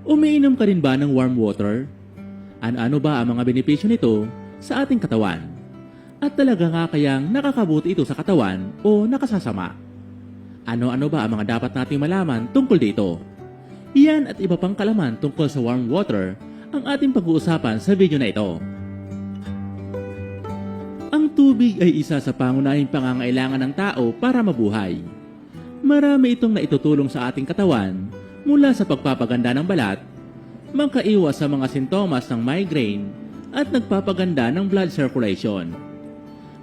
Umiinom ka rin ba ng warm water? Ano-ano ba ang mga benepisyo nito sa ating katawan? At talaga nga kayang nakakabuti ito sa katawan o nakasasama? Ano-ano ba ang mga dapat nating malaman tungkol dito? Iyan at iba pang kalaman tungkol sa warm water ang ating pag-uusapan sa video na ito. Ang tubig ay isa sa pangunahing pangangailangan ng tao para mabuhay. Marami itong naitutulong sa ating katawan mula sa pagpapaganda ng balat, makaiwas sa mga sintomas ng migraine at nagpapaganda ng blood circulation.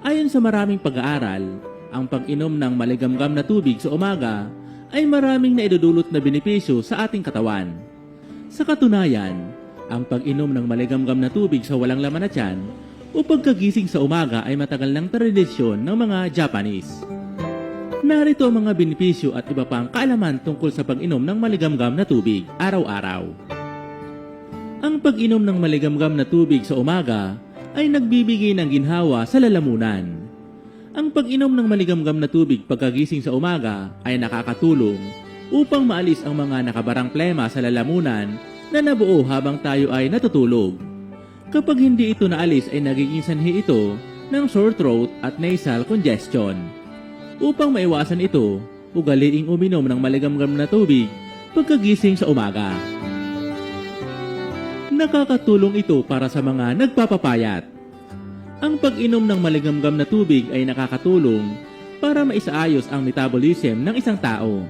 Ayon sa maraming pag-aaral, ang pag-inom ng maligamgam na tubig sa umaga ay maraming naidudulot na benepisyo sa ating katawan. Sa katunayan, ang pag-inom ng maligamgam na tubig sa walang laman na tiyan o pagkagising sa umaga ay matagal ng tradisyon ng mga Japanese. Narito ang mga benepisyo at iba pang kaalaman tungkol sa pag-inom ng maligamgam na tubig araw-araw. Ang pag-inom ng maligamgam na tubig sa umaga ay nagbibigay ng ginhawa sa lalamunan. Ang pag-inom ng maligamgam na tubig pagkagising sa umaga ay nakakatulong upang maalis ang mga nakabarang plema sa lalamunan na nabuo habang tayo ay natutulog. Kapag hindi ito naalis ay nagiging sanhi ito ng sore throat at nasal congestion. Upang maiwasan ito, ugaliing uminom ng maligamgam na tubig pagkagising sa umaga. Nakakatulong ito para sa mga nagpapapayat. Ang pag-inom ng maligamgam na tubig ay nakakatulong para maisaayos ang metabolism ng isang tao.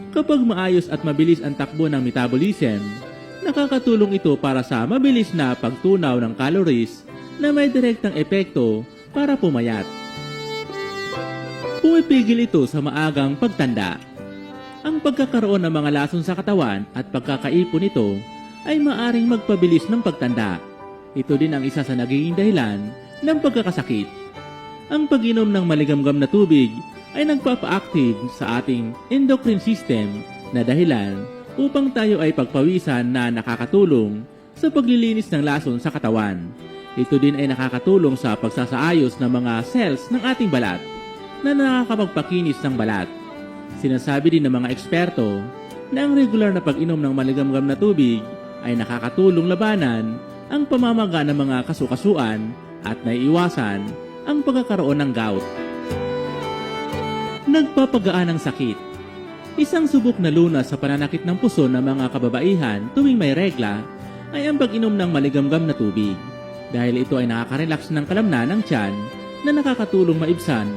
Kapag maayos at mabilis ang takbo ng metabolism, nakakatulong ito para sa mabilis na pagtunaw ng calories na may direktang epekto para pumayat. Pumipigil ito sa maagang pagtanda. Ang pagkakaroon ng mga lason sa katawan at pagkakaipon nito ay maaring magpabilis ng pagtanda. Ito din ang isa sa nagiging dahilan ng pagkakasakit. Ang pag-inom ng maligamgam na tubig ay nagpapa-active sa ating endocrine system na dahilan upang tayo ay pagpawisan na nakakatulong sa paglilinis ng lason sa katawan. Ito din ay nakakatulong sa pagsasaayos ng mga cells ng ating balat na nakakapagpakinis ng balat. Sinasabi din ng mga eksperto na ang regular na pag-inom ng maligamgam na tubig ay nakakatulong labanan ang pamamaga ng mga kasukasuan at naiiwasan ang pagkakaroon ng gout. Nagpapagaan ng sakit. Isang subok na lunas sa pananakit ng puso ng mga kababaihan tuwing may regla ay ang pag-inom ng maligamgam na tubig dahil ito ay nakaka-relax ng kalamnan ng tiyan na nakakatulong maibsan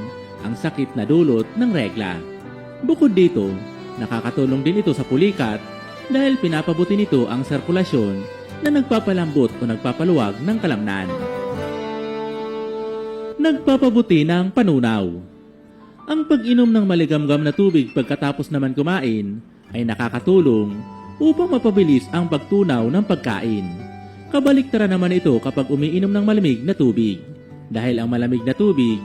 ang sakit na dulot ng regla. Bukod dito, nakakatulong din ito sa pulikat dahil pinapabuti nito ang sirkulasyon na nagpapalambot o nagpapaluwag ng kalamnan. Nagpapabuti ng panunaw. Ang pag-inom ng maligamgam na tubig pagkatapos naman kumain ay nakakatulong upang mapabilis ang pagtunaw ng pagkain. Kabaliktaran naman ito kapag umiinom ng malamig na tubig dahil ang malamig na tubig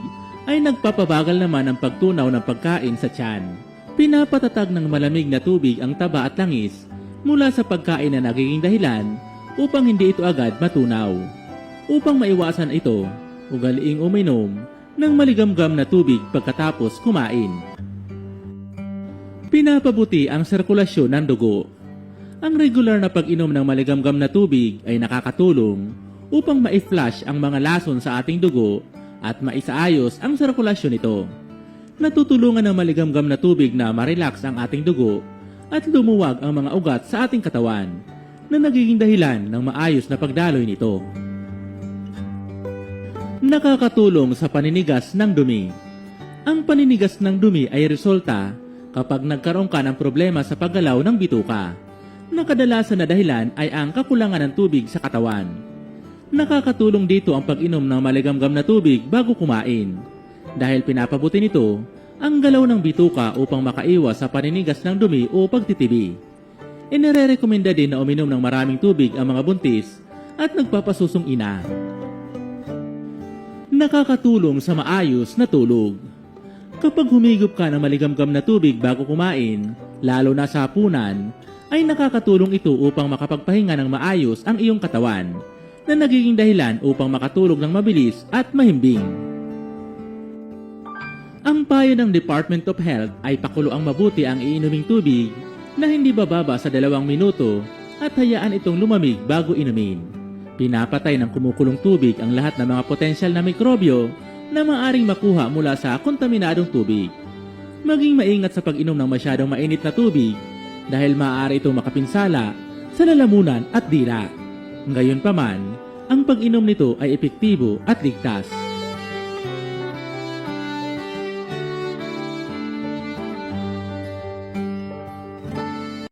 ay nagpapabagal naman ang pagtunaw ng pagkain sa tiyan. Pinapatatag ng malamig na tubig ang taba at langis mula sa pagkain na nagiging dahilan upang hindi ito agad matunaw. Upang maiwasan ito, ugaliing uminom ng maligamgam na tubig pagkatapos kumain. Pinapabuti ang sirkulasyon ng dugo. Ang regular na pag-inom ng maligamgam na tubig ay nakakatulong upang ma-flush ang mga lason sa ating dugo at maisaayos ang sirkulasyon nito. Natutulungan ng maligamgam na tubig na ma-relax ang ating dugo at lumuwag ang mga ugat sa ating katawan na nagiging dahilan ng maayos na pagdaloy nito. Nakakatulong sa paninigas ng dumi. Ang paninigas ng dumi ay resulta kapag nagkaroon ka ng problema sa paggalaw ng bituka, na kadalasan na dahilan ay ang kakulangan ng tubig sa katawan. Nakakatulong dito ang pag-inom ng maligamgam na tubig bago kumain dahil pinapabuti nito ang galaw ng bituka upang makaiwas sa paninigas ng dumi o pagtitibi. Inirerekomenda din na uminom ng maraming tubig ang mga buntis at nagpapasusong ina. Nakakatulong sa maayos na tulog. Kapag humigop ka ng maligamgam na tubig bago kumain, lalo na sa hapunan, ay nakakatulong ito upang makapagpahinga ng maayos ang iyong katawan na nagiging dahilan upang makatulog ng mabilis at mahimbing. Ang payo ng Department of Health ay pakulo ang mabuti ang iinuming tubig na hindi bababa sa 2 minuto at hayaan itong lumamig bago inumin. Pinapatay ng kumukulong tubig ang lahat ng mga potensyal na mikrobyo na maaring makuha mula sa kontaminadong tubig. Maging maingat sa pag-inom ng masyadong mainit na tubig dahil maaari itong makapinsala sa lalamunan at dila. Gayunpaman, ang pag-inom nito ay epektibo at ligtas.